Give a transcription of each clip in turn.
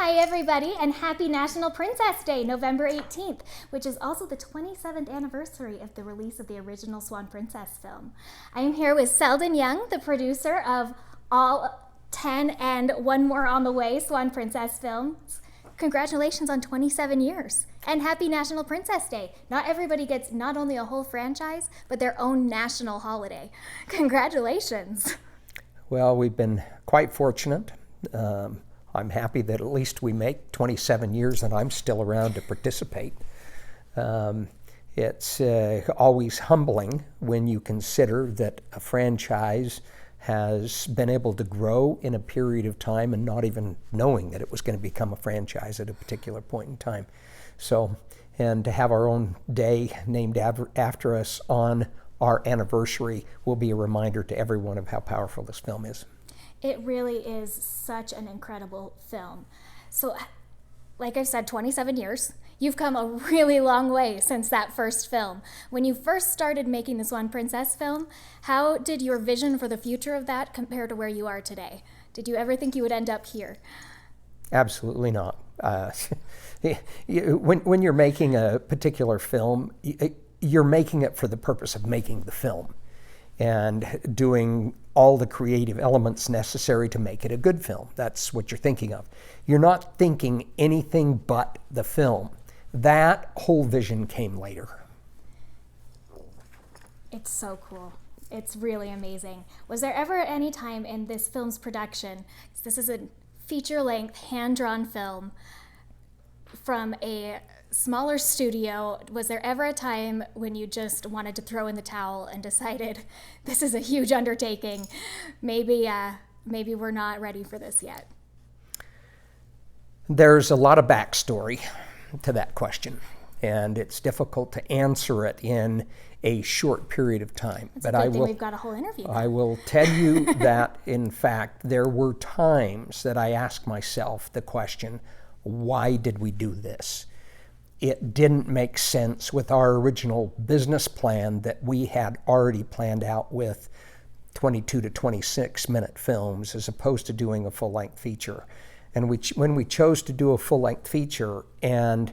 Hi everybody, and happy National Princess Day, November 18th, which is also the 27th anniversary of the release of the original Swan Princess film. I am here with Selden Young, the producer of all 10 and one more on the way Swan Princess films. Congratulations on 27 years, and happy National Princess Day. Not everybody gets not only a whole franchise, but their own national holiday. Congratulations. Well, we've been quite fortunate. I'm happy that at least we make 27 years and I'm still around to participate. It's always humbling when you consider that a franchise has been able to grow in a period of time and not even knowing that it was going to become a franchise at a particular point in time. So, and to have our own day named after us on our anniversary will be a reminder to everyone of how powerful this film is. It really is such an incredible film. So, like I've said, 27 years. You've come a really long way since that first film. When you first started making the Swan Princess film, how did your vision for the future of that compare to where you are today? Did you ever think you would end up here? Absolutely not. When you're making a particular film, you're making it for the purpose of making the film and doing all the creative elements necessary to make it a good film. That's what you're thinking of. You're not thinking anything but the film. That whole vision came later. It's so cool. It's really amazing. Was there ever any time in this film's production, this is a feature-length, hand-drawn film from a smaller studio, was there ever a time when you just wanted to throw in the towel and decided this is a huge undertaking, maybe we're not ready for this yet? There's a lot of backstory to that question, and it's difficult to answer it in a short period of time. But I will, we've got a whole interview. I will tell you that, in fact, there were times that I asked myself the question, why did we do this? It didn't make sense with our original business plan that we had already planned out with 22 to 26 minute films as opposed to doing a full-length feature. And when we chose to do a full-length feature and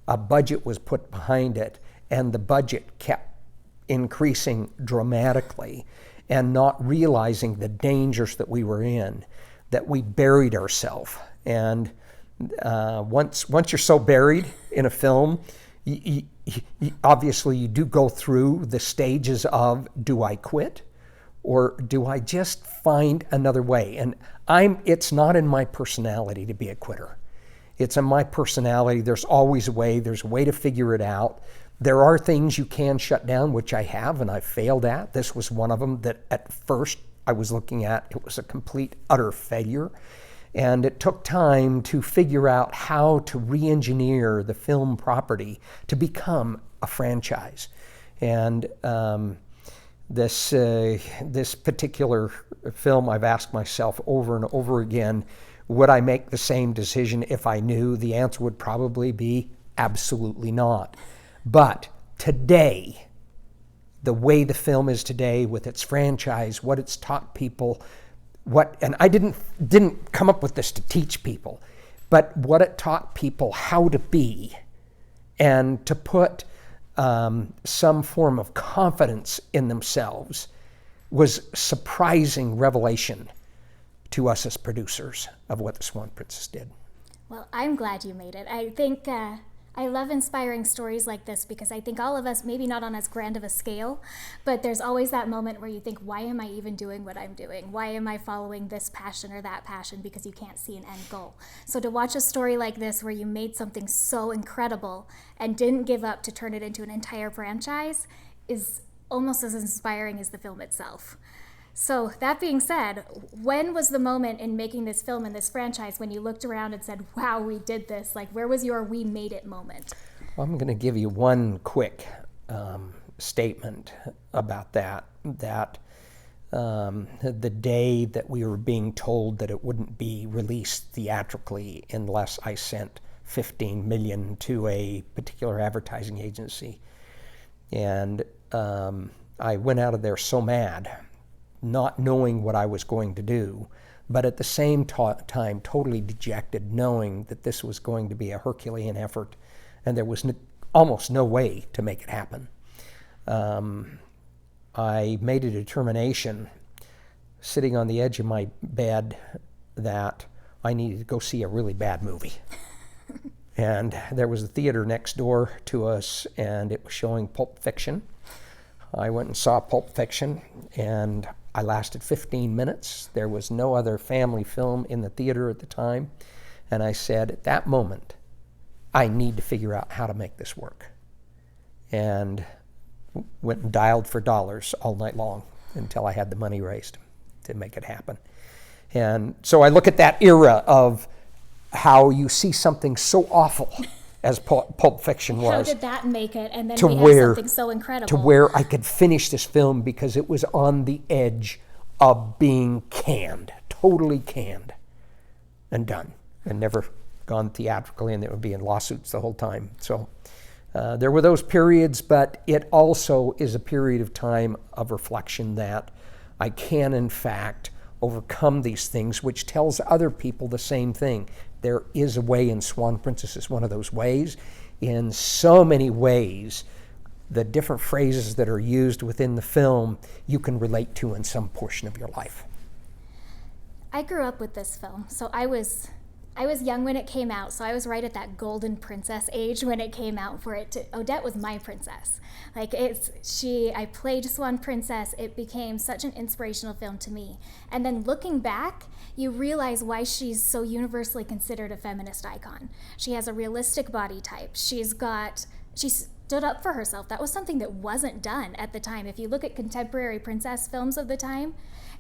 a budget was put behind it and the budget kept increasing dramatically and not realizing the dangers that we were in, that we buried ourselves. And once you're so buried in a film, obviously you do go through the stages of, do I quit or do I just find another way? And it's not in my personality to be a quitter. It's in my personality. There's always a way. There's a way to figure it out. There are things you can shut down, which I have and I've failed at. This was one of them that at first I was looking at. It was a complete, utter failure. And it took time to figure out how to re-engineer the film property to become a franchise. And this particular film, I've asked myself over and over again, would I make the same decision if I knew? The answer would probably be absolutely not. But today, the way the film is today with its franchise, what it's taught people, and I didn't come up with this to teach people, but what it taught people how to be and to put some form of confidence in themselves was surprising revelation to us as producers of what the Swan Princess did. Well, I'm glad you made it. I think I love inspiring stories like this because I think all of us, maybe not on as grand of a scale, but there's always that moment where you think, why am I even doing what I'm doing? Why am I following this passion or that passion? Because you can't see an end goal. So to watch a story like this where you made something so incredible and didn't give up to turn it into an entire franchise is almost as inspiring as the film itself. So that being said, when was the moment in making this film and this franchise when you looked around and said, wow, we did this? Like, where was your we made it moment? Well, I'm going to give you one quick statement about that the day that we were being told that it wouldn't be released theatrically unless I sent $15 million to a particular advertising agency. And I went out of there so mad, not knowing what I was going to do, but at the same time totally dejected, knowing that this was going to be a Herculean effort and there was almost no way to make it happen. I made a determination sitting on the edge of my bed that I needed to go see a really bad movie. And there was a theater next door to us, and it was showing Pulp Fiction. I went and saw Pulp Fiction, and I lasted 15 minutes. There was no other family film in the theater at the time. And I said, at that moment, I need to figure out how to make this work. And went and dialed for dollars all night long until I had the money raised to make it happen. And so I look at that era of how you see something so awful as Pulp Fiction was. How did that make it? And then to we have where, something so incredible. To where I could finish this film because it was on the edge of being canned, totally canned and done, and never gone theatrically, and it would be in lawsuits the whole time. So there were those periods, but it also is a period of time of reflection that I can, in fact, overcome these things, which tells other people the same thing. There is a way, and Swan Princess is one of those ways. In so many ways, the different phrases that are used within the film, you can relate to in some portion of your life. I grew up with this film, so I was young when it came out, so I was right at that golden princess age when it came out. Odette was my princess. I played Swan Princess. It became such an inspirational film to me. And then looking back, you realize why she's so universally considered a feminist icon. She has a realistic body type. She stood up for herself. That was something that wasn't done at the time. If you look at contemporary princess films of the time,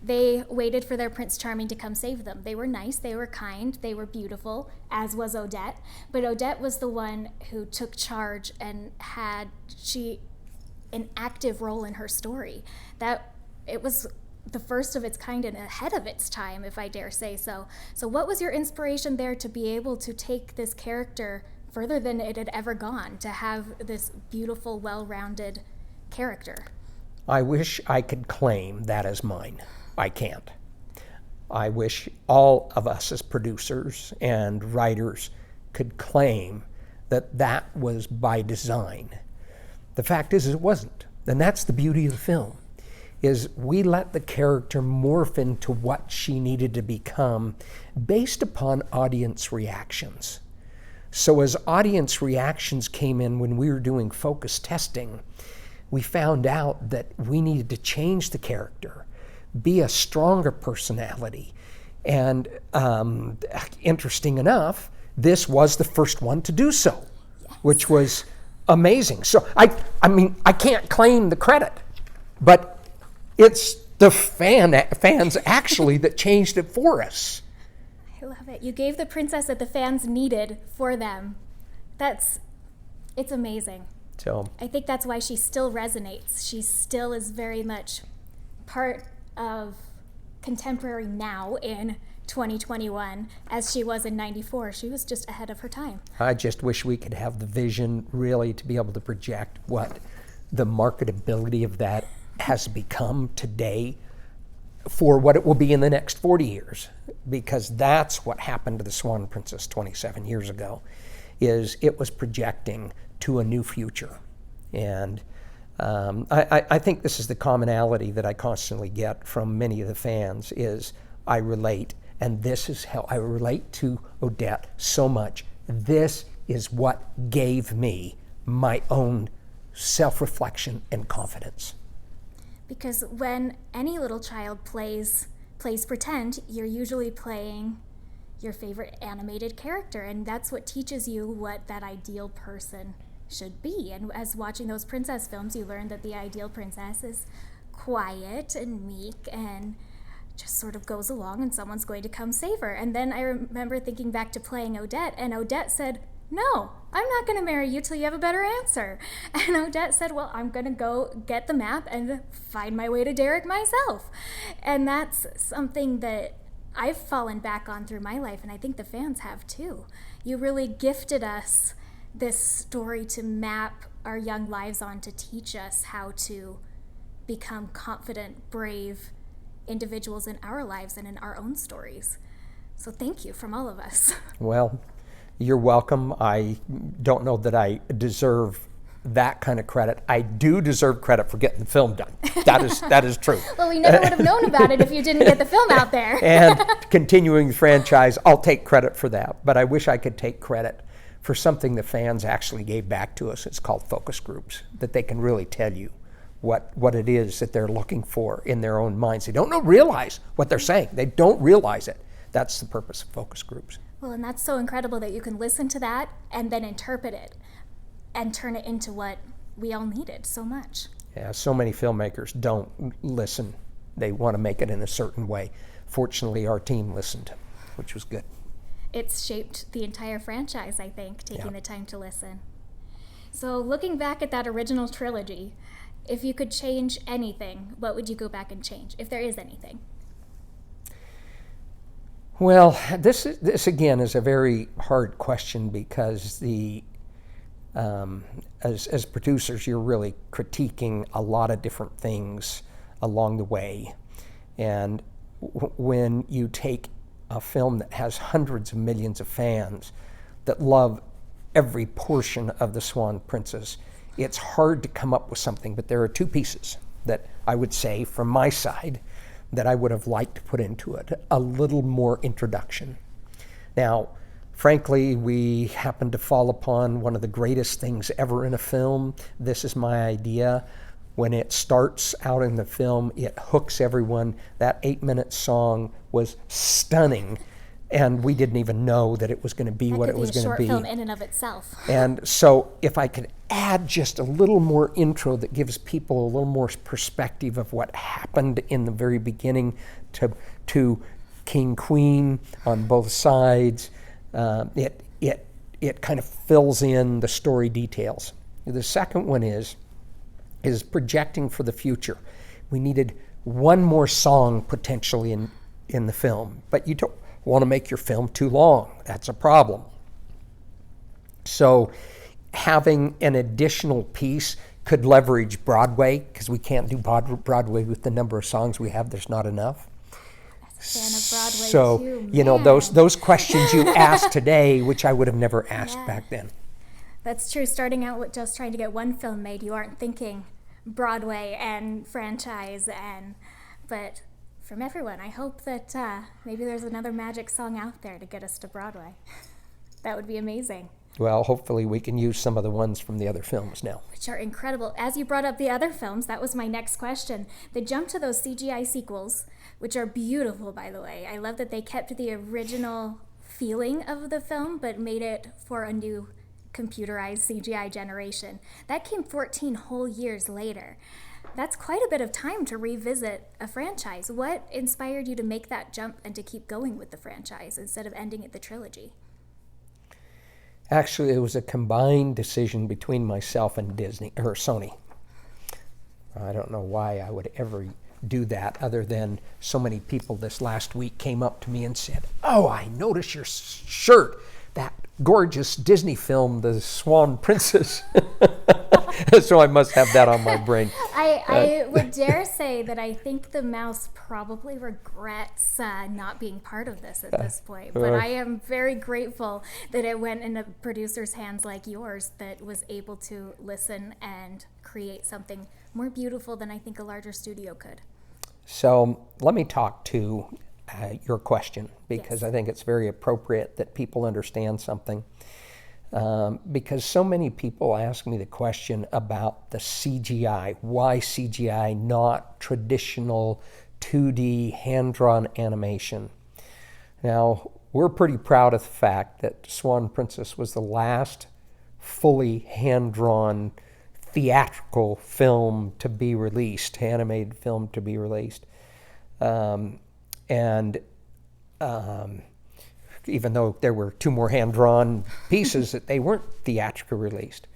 they waited for their Prince Charming to come save them. They were nice, they were kind, they were beautiful, as was Odette. But Odette was the one who took charge and had an active role in her story. That it was the first of its kind and ahead of its time, if I dare say so. So what was your inspiration there to be able to take this character further than it had ever gone, to have this beautiful, well-rounded character? I wish I could claim that as mine. I can't. I wish all of us as producers and writers could claim that that was by design. The fact is it wasn't. And that's the beauty of the film, is we let the character morph into what she needed to become based upon audience reactions. So as audience reactions came in when we were doing focus testing, we found out that we needed to change the character, be a stronger personality. And interesting enough, this was the first one to do so, yes, which was amazing. So I mean, I can't claim the credit, but it's the fans actually that changed it for us. I love it. You gave the princess that the fans needed for them. It's amazing. So I think that's why she still resonates. She still is very much part of contemporary now in 2021 as she was in 94. She was just ahead of her time. I just wish we could have the vision really to be able to project what the marketability of that has become today for what it will be in the next 40 years, because that's what happened to the Swan Princess 27 years ago, is it was projecting to a new future. And I think this is the commonality that I constantly get from many of the fans is I relate, and this is how I relate to Odette so much. This is what gave me my own self-reflection and confidence. Because when any little child plays pretend, you're usually playing your favorite animated character, and that's what teaches you what that ideal person should be. And as watching those princess films, you learn that the ideal princess is quiet and meek and just sort of goes along and someone's going to come save her. And then I remember thinking back to playing Odette, and Odette said, "No, I'm not going to marry you till you have a better answer." And Odette said, "Well, I'm going to go get the map and find my way to Derek myself." And that's something that I've fallen back on through my life, and I think the fans have too. You really gifted us this story to map our young lives on, to teach us how to become confident, brave, individuals in our lives and in our own stories. So thank you from all of us. Well, you're welcome. I don't know that I deserve that kind of credit. I do deserve credit for getting the film done. That is true. Well, we never would have known about it if you didn't get the film out there. And continuing the franchise, I'll take credit for that. But I wish I could take credit for something the fans actually gave back to us. It's called focus groups, that they can really tell you what it is that they're looking for in their own minds. They don't realize what they're saying. They don't realize it. That's the purpose of focus groups. Well, and that's so incredible that you can listen to that and then interpret it and turn it into what we all needed so much. Yeah, so many filmmakers don't listen. They want to make it in a certain way. Fortunately, our team listened, which was good. It's shaped the entire franchise, I think, taking the time to listen. So looking back at that original trilogy, if you could change anything, what would you go back and change, if there is anything? Well, this again is a very hard question, because as producers, you're really critiquing a lot of different things along the way. And when you take a film that has hundreds of millions of fans that love every portion of The Swan Princess, it's hard to come up with something. But there are two pieces that I would say from my side that I would have liked to put into it. A little more introduction. Now, frankly, we happen to fall upon one of the greatest things ever in a film. This is my idea. When it starts out in the film, it hooks everyone. That 8-minute song was stunning, and we didn't even know that it was going to be what it was going to be. That could be a short film in and of itself. And so if I could add just a little more intro that gives people a little more perspective of what happened in the very beginning to King, Queen on both sides, it kind of fills in the story details. The second one is projecting for the future. We needed one more song potentially in the film, but you don't want to make your film too long. That's a problem. So having an additional piece could leverage Broadway, because we can't do Broadway with the number of songs we have. There's not enough. Fan of Broadway so too, you know, those questions you asked today, which I would have never asked back then. That's true. Starting out with just trying to get one film made, you aren't thinking Broadway and franchise, but from everyone, I hope that maybe there's another magic song out there to get us to Broadway. That would be amazing. Well, hopefully we can use some of the ones from the other films now. Which are incredible. As you brought up the other films, that was my next question. They jumped to those CGI sequels, which are beautiful, by the way. I love that they kept the original feeling of the film, but made it for a new computerized CGI generation. That came 14 whole years later. That's quite a bit of time to revisit a franchise. What inspired you to make that jump and to keep going with the franchise instead of ending at the trilogy? Actually, it was a combined decision between myself and Sony. I don't know why I would ever do that, other than so many people this last week came up to me and said, "Oh, I noticed your shirt, that gorgeous Disney film, The Swan Princess." So I must have that on my brain. I would dare say that I think the mouse probably regrets not being part of this at this point. But I am very grateful that it went in a producer's hands like yours that was able to listen and create something more beautiful than I think a larger studio could. So let me talk to your question, because I think it's very appropriate that people understand something. Because so many people ask me the question about the CGI. Why CGI, not traditional 2D hand-drawn animation? Now, we're pretty proud of the fact that Swan Princess was the last fully hand-drawn theatrical film to be released, animated film to be released. Even though there were two more hand-drawn pieces, that they weren't theatrically released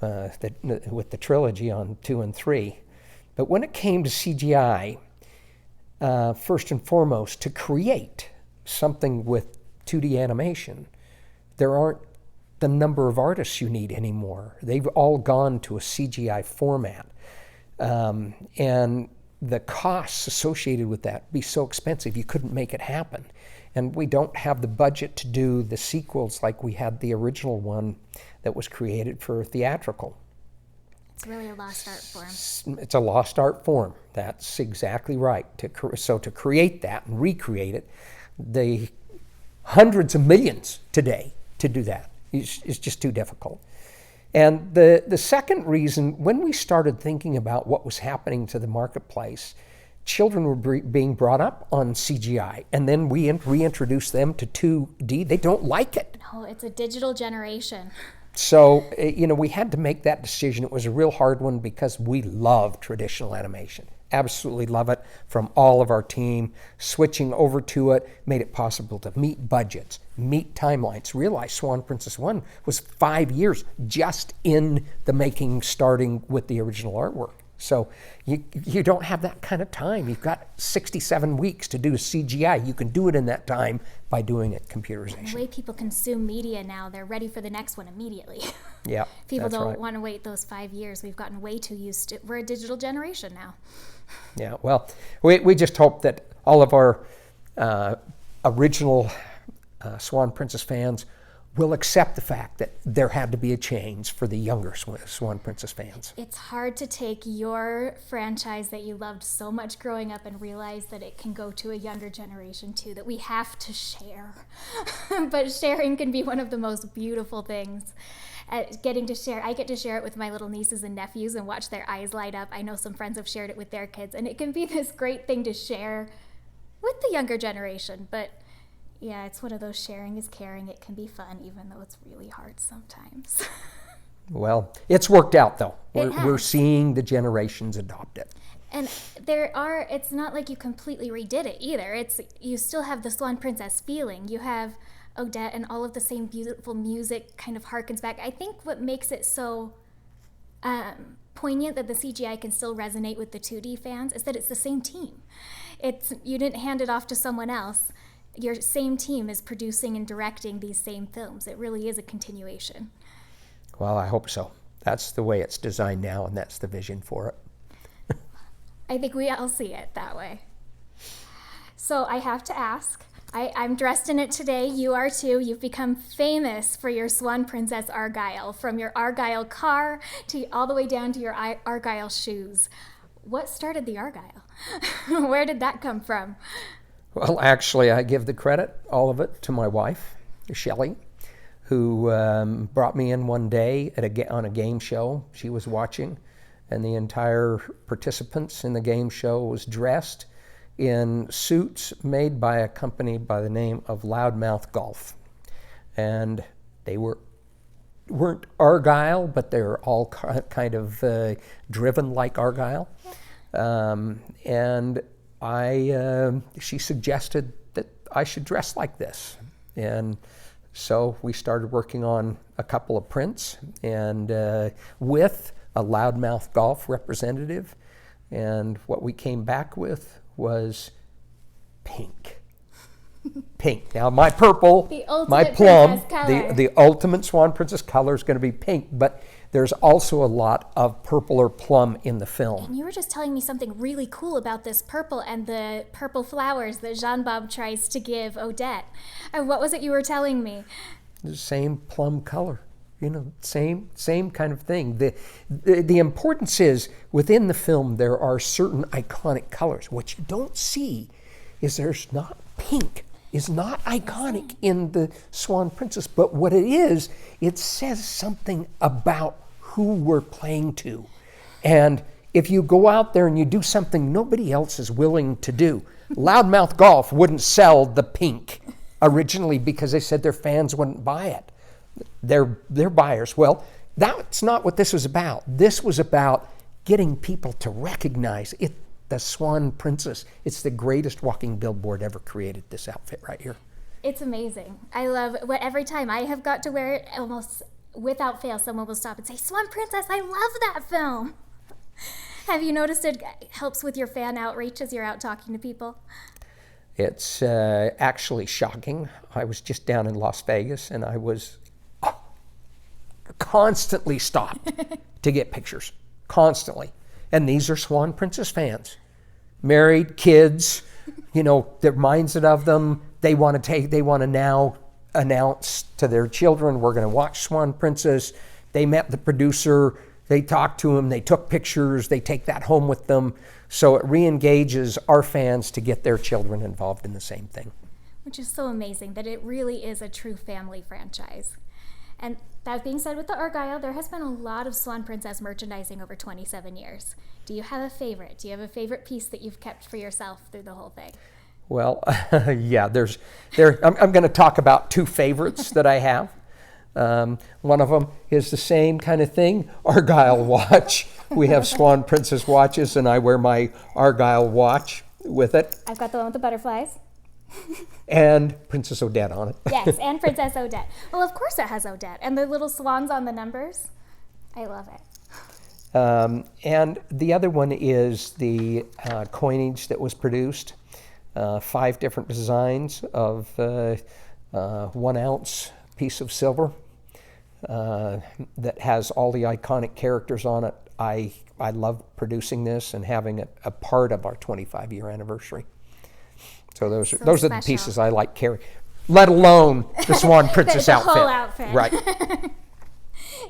with the trilogy on 2 and 3. But when it came to CGI, first and foremost, to create something with 2D animation, there aren't the number of artists you need anymore. They've all gone to a CGI format. And the costs associated with that would be so expensive you couldn't make it happen. And we don't have the budget to do the sequels like we had the original one that was created for theatrical. It's really a lost art form. It's a lost art form. That's exactly right. So to create that and recreate it, the hundreds of millions today to do that is just too difficult. And the second reason, when we started thinking about what was happening to the marketplace, children were being brought up on CGI, and then we reintroduced them to 2D. They don't like it. No, it's a digital generation. So, we had to make that decision. It was a real hard one because we love traditional animation. Absolutely love it from all of our team. Switching over to it made it possible to meet budgets, meet timelines. Realize Swan Princess 1 was 5 years just in the making, starting with the original artwork. So you don't have that kind of time. You've got 67 weeks to do CGI. You can do it in that time by doing it computerization. The way people consume media now, they're ready for the next one immediately. Yeah, People that's don't right. want to wait those 5 years. We've gotten way too used to. We're a digital generation now. Yeah, well, we just hope that all of our original Swan Princess fans will accept the fact that there had to be a change for the younger Swan Princess fans. It's hard to take your franchise that you loved so much growing up and realize that it can go to a younger generation too, that we have to share. But sharing can be one of the most beautiful things. Getting to share, I get to share it with my little nieces and nephews and watch their eyes light up. I know some friends have shared it with their kids, and it can be this great thing to share with the younger generation. But yeah, it's one of those sharing is caring. It can be fun, even though it's really hard sometimes. Well, it's worked out though. It has. We're seeing the generations adopt it. And it's not like you completely redid it either. You still have the Swan Princess feeling. You have Odette and all of the same beautiful music kind of harkens back. I think what makes it so poignant that the CGI can still resonate with the 2D fans is that it's the same team. You didn't hand it off to someone else. Your same team is producing and directing these same films. It really is a continuation. Well, I hope so. That's the way it's designed now, and that's the vision for it. I think we all see it that way. So I have to ask, I'm dressed in it today. You are too. You've become famous for your Swan Princess Argyle, from your Argyle car to all the way down to your Argyle shoes. What started the Argyle? Where did that come from? Well, actually, I give the credit, all of it, to my wife, Shelley, who brought me in one day on a game show. She was watching, and the entire participants in the game show was dressed in suits made by a company by the name of Loudmouth Golf. And they weren't Argyle, but they were all kind of driven like Argyle. And she suggested that I should dress like this. And so we started working on a couple of prints and with a Loudmouth Golf representative. And what we came back with was pink. Pink. Now my purple, my plum, the ultimate Swan Princess color is going to be pink, but there's also a lot of purple or plum in the film. And you were just telling me something really cool about this purple and the purple flowers that Jean-Bob tries to give Odette. And what was it you were telling me? The same plum color, same kind of thing. The importance is, within the film, there are certain iconic colors. What you don't see is there's not pink. Is not iconic in the Swan Princess, but what it is, it says something about who we're playing to. And if you go out there and you do something nobody else is willing to do, Loudmouth Golf wouldn't sell the pink originally because they said their fans wouldn't buy it. They're buyers. Well, that's not what this was about. This was about getting people to recognize it. The Swan Princess. It's the greatest walking billboard ever created, this outfit right here. It's amazing. I love what every time I have got to wear it, almost without fail, someone will stop and say, Swan Princess, I love that film. Have you noticed it helps with your fan outreach as you're out talking to people? It's actually shocking. I was just down in Las Vegas and I was constantly stopped to get pictures. Constantly. And these are Swan Princess fans. married, kids, they're mindset of them. They want to now announce to their children, we're going to watch Swan Princess. They met the producer, they talked to him, they took pictures, they take that home with them. So it re-engages our fans to get their children involved in the same thing. Which is so amazing that it really is a true family franchise. And that being said, with the Argyle, there has been a lot of Swan Princess merchandising over 27 years. Do you have a favorite? Do you have a favorite piece that you've kept for yourself through the whole thing? Well, yeah, I'm going to talk about two favorites that I have. One of them is the same kind of thing, Argyle watch. We have Swan Princess watches, and I wear my Argyle watch with it. I've got the one with the butterflies. And Princess Odette on it. Yes, and Princess Odette. Well, of course it has Odette. And the little swans on the numbers. I love it. And the other one is the coinage that was produced. 5 different designs of 1 ounce piece of silver that has all the iconic characters on it. I love producing this and having it a part of our 25-year anniversary. So those are the pieces I like carrying, let alone the Swan Princess the outfit. Whole outfit. Right.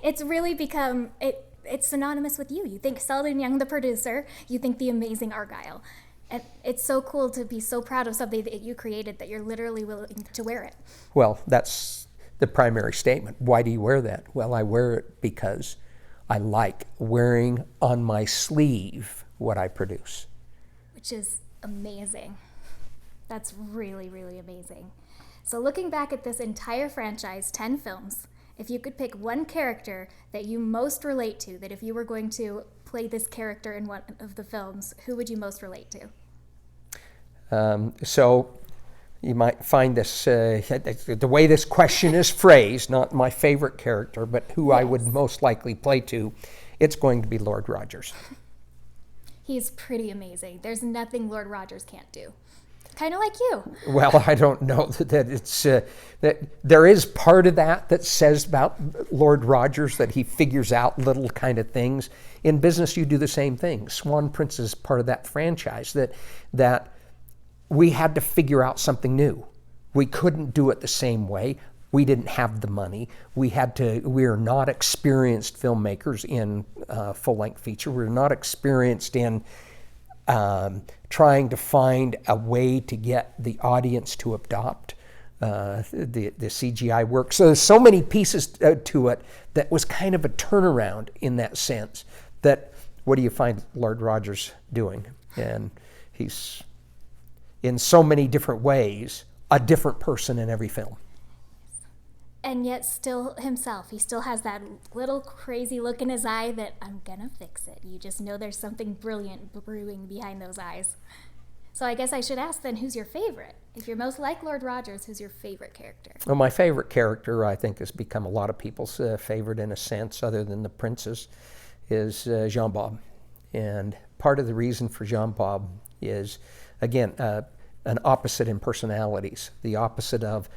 It's really become, it's synonymous with you. You think Selden Young, the producer, you think the amazing Argyle. And it's so cool to be so proud of something that you created that you're literally willing to wear it. Well, that's the primary statement. Why do you wear that? Well, I wear it because I like wearing on my sleeve what I produce. Which is amazing. That's really, really amazing. So looking back at this entire franchise, 10 films, if you could pick one character that you most relate to, that if you were going to play this character in one of the films, who would you most relate to? So you might find this, the way this question is phrased, not my favorite character, but who I would most likely play to, it's going to be Lord Rogers. He's pretty amazing. There's nothing Lord Rogers can't do. Kind of like you. Well, I don't know that it's that there is part of that says about Lord Rogers that he figures out little kind of things. In business, you do the same thing. Swan Princess is part of that franchise that we had to figure out something new. We couldn't do it the same way. We didn't have the money. We are not experienced filmmakers in full-length feature. We're not experienced in trying to find a way to get the audience to adopt the CGI work. So there's so many pieces to it that was kind of a turnaround in that sense. That what do you find Lord Rogers doing? And he's, in so many different ways, a different person in every film. And yet still himself. He still has that little crazy look in his eye that I'm gonna fix it. You just know there's something brilliant brewing behind those eyes. So I guess I should ask then, who's your favorite? If you're most like Lord Rogers, who's your favorite character? Well, my favorite character, I think, has become a lot of people's favorite in a sense, other than the princes, is Jean Bob. And part of the reason for Jean Bob is, again, an opposite in personalities. The opposite of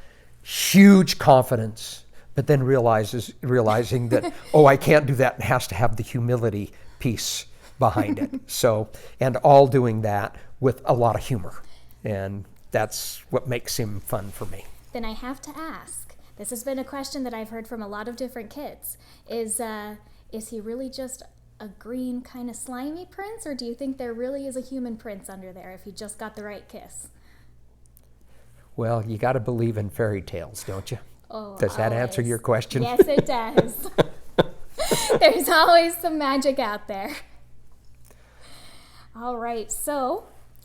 huge confidence, but then realizing that, oh, I can't do that, and has to have the humility piece behind it. So, and all doing that with a lot of humor. And that's what makes him fun for me. Then I have to ask, this has been a question that I've heard from a lot of different kids, is he really just a green kind of slimy prince, or do you think there really is a human prince under there if he just got the right kiss? Well, you got to believe in fairy tales, don't you? Oh, does that always. answer your question? Yes, it does. There's always some magic out there. All right, so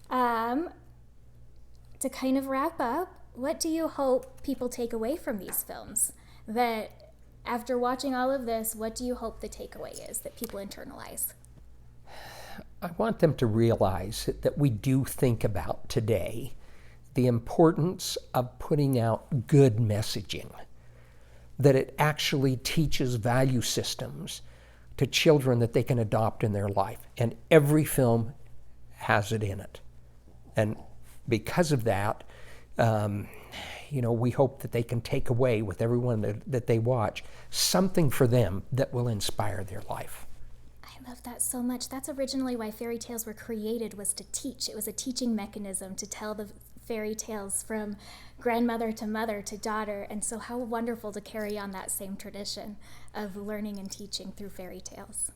to kind of wrap up, what do you hope people take away from these films? That after watching all of this, what do you hope the takeaway is that people internalize? I want them to realize that we do think about today the importance of putting out good messaging, that it actually teaches value systems to children that they can adopt in their life. And every film has it in it. And because of that, we hope that they can take away with everyone that they watch something for them that will inspire their life. I love that so much. That's originally why fairy tales were created, was to teach. It was a teaching mechanism to tell the fairy tales from grandmother to mother to daughter. And so how wonderful to carry on that same tradition of learning and teaching through fairy tales.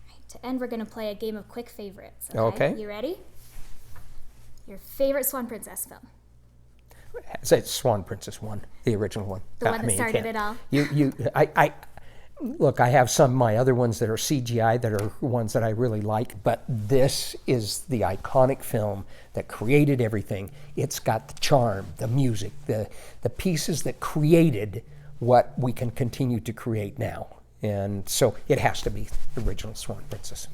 Right, to end, we're going to play a game of quick favorites. Okay. You ready? Your favorite Swan Princess film? It's Swan Princess 1, the original one. The one that started it all? Look, I have some of my other ones that are CGI that are ones that I really like, but this is the iconic film that created everything. It's got the charm, the music, the pieces that created what we can continue to create now. And so it has to be the original Swan Princess.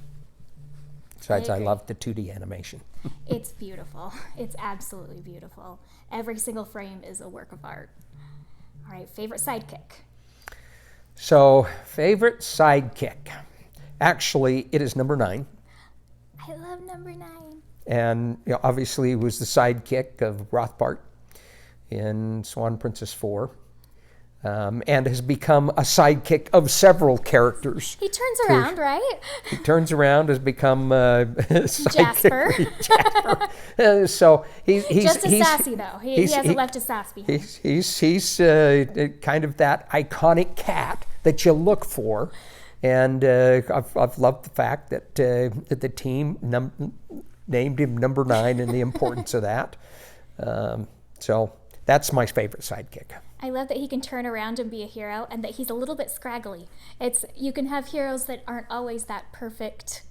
Besides, I love the 2D animation. It's beautiful. It's absolutely beautiful. Every single frame is a work of art. All right, favorite sidekick? So, favorite sidekick. Actually, it is number 9. I love number 9. And obviously, it was the sidekick of Rothbart in Swan Princess 4. And has become a sidekick of several characters. He turns around, right? He turns around, has become Jasper. Jasper. So he's just as sassy though. He hasn't left his sass behind. He's kind of that iconic cat that you look for, and I've loved the fact that the team named him number 9 and the importance of that. So that's my favorite sidekick. I love that he can turn around and be a hero, and that he's a little bit scraggly. You can have heroes that aren't always that perfect,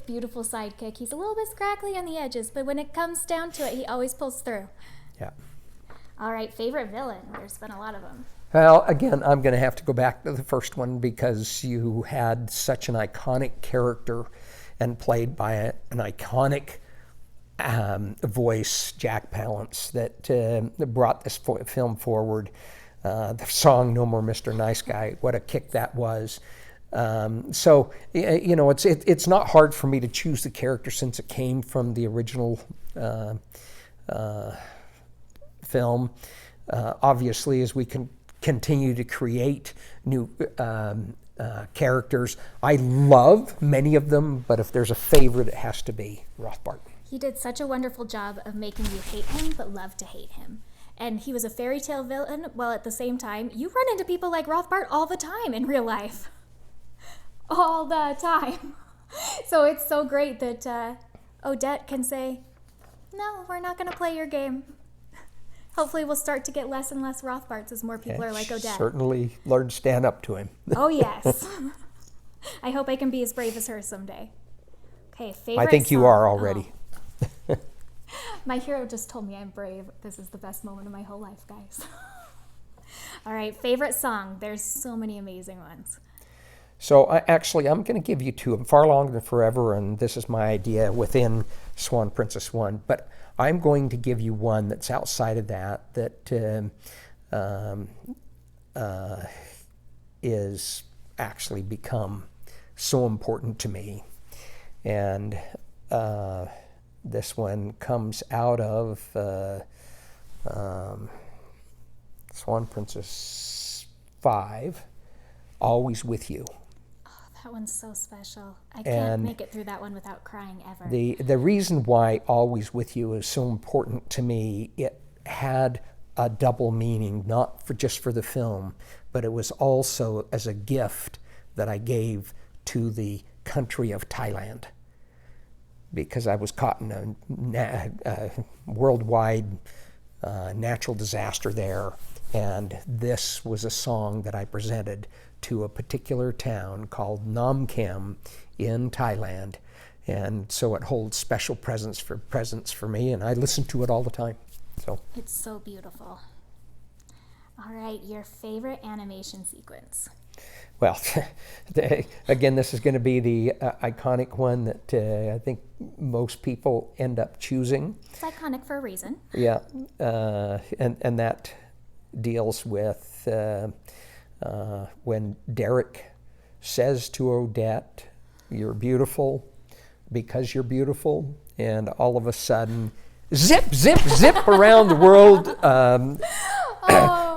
beautiful sidekick. He's a little bit scraggly on the edges, but when it comes down to it, he always pulls through. Yeah. All right, favorite villain. There's been a lot of them. Well, again, I'm going to have to go back to the first one because you had such an iconic character and played by an iconic voice, Jack Palance, that brought this film forward. The song "No More Mr. Nice Guy," what a kick that was. So it's not hard for me to choose the character since it came from the original film. Obviously, as we can continue to create new characters, I love many of them, but if there's a favorite, it has to be Rothbart. He did such a wonderful job of making you hate him, but love to hate him. And he was a fairy tale villain, while at the same time, you run into people like Rothbart all the time in real life. All the time. So it's so great that Odette can say, no, we're not going to play your game. Hopefully we'll start to get less and less Rothbarts as more people are like Odette. Certainly learn to stand up to him. Oh, yes. I hope I can be as brave as her someday. Okay, favorite I think song. you are already. Oh. My hero just told me I'm brave. This is the best moment of my whole life, guys. All right, favorite song. There's so many amazing ones. So I'm going to give you 2 of them, Far Longer Than Forever, and this is my idea within Swan Princess 1. But I'm going to give you one that's outside of that is actually become so important to me. And this one comes out of Swan Princess 5, Always With You. That one's so special. I can't make it through that one without crying ever. The reason why Always With You is so important to me, it had a double meaning, not just for the film, but it was also as a gift that I gave to the country of Thailand, because I was caught in a worldwide natural disaster there, and this was a song that I presented to a particular town called Nam Kem in Thailand, and so it holds special presence for me, and I listen to it all the time. So it's so beautiful. All right, your favorite animation sequence? Well, again, this is going to be the iconic one that I think most people end up choosing. It's iconic for a reason. Yeah, and that deals with when Derek says to Odette, "You're beautiful because you're beautiful," and all of a sudden, zip, zip, zip around the world.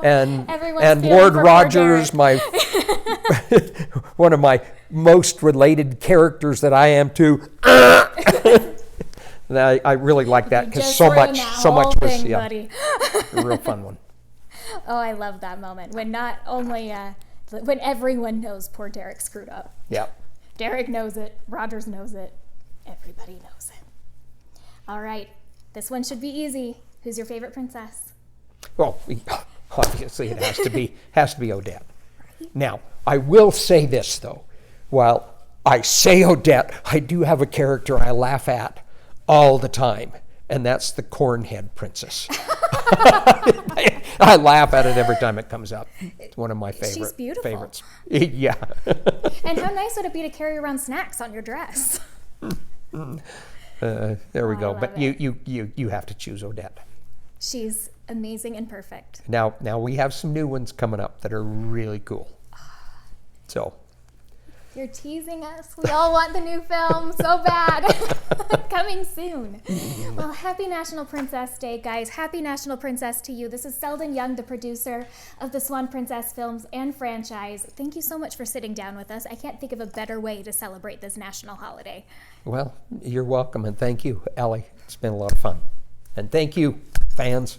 And Lord Rogers, my one of my most related characters that I am to. And I really like that because so much was buddy. a real fun one. Oh, I love that moment when not only when everyone knows poor Derek screwed up. Yeah. Derek knows it. Rogers knows it. Everybody knows it. All right, this one should be easy. Who's your favorite princess? Well, obviously it has to be Odette. Now, I will say this though. While I say Odette, I do have a character I laugh at all the time, and that's the Cornhead Princess. I laugh at it every time it comes up. It's one of my She's beautiful. favorites. Yeah. And how nice would it be to carry around snacks on your dress? There we go. love But it. you have to choose Odette. She's amazing and perfect. Now we have some new ones coming up that are really cool. So. You're teasing us. We all want the new film so bad. Coming soon. Well, happy National Princess Day, guys. Happy National Princess to you. This is Selden Young, the producer of the Swan Princess films and franchise. Thank you so much for sitting down with us. I can't think of a better way to celebrate this national holiday. Well, you're welcome, and thank you, Ellie. It's been a lot of fun. And thank you, fans.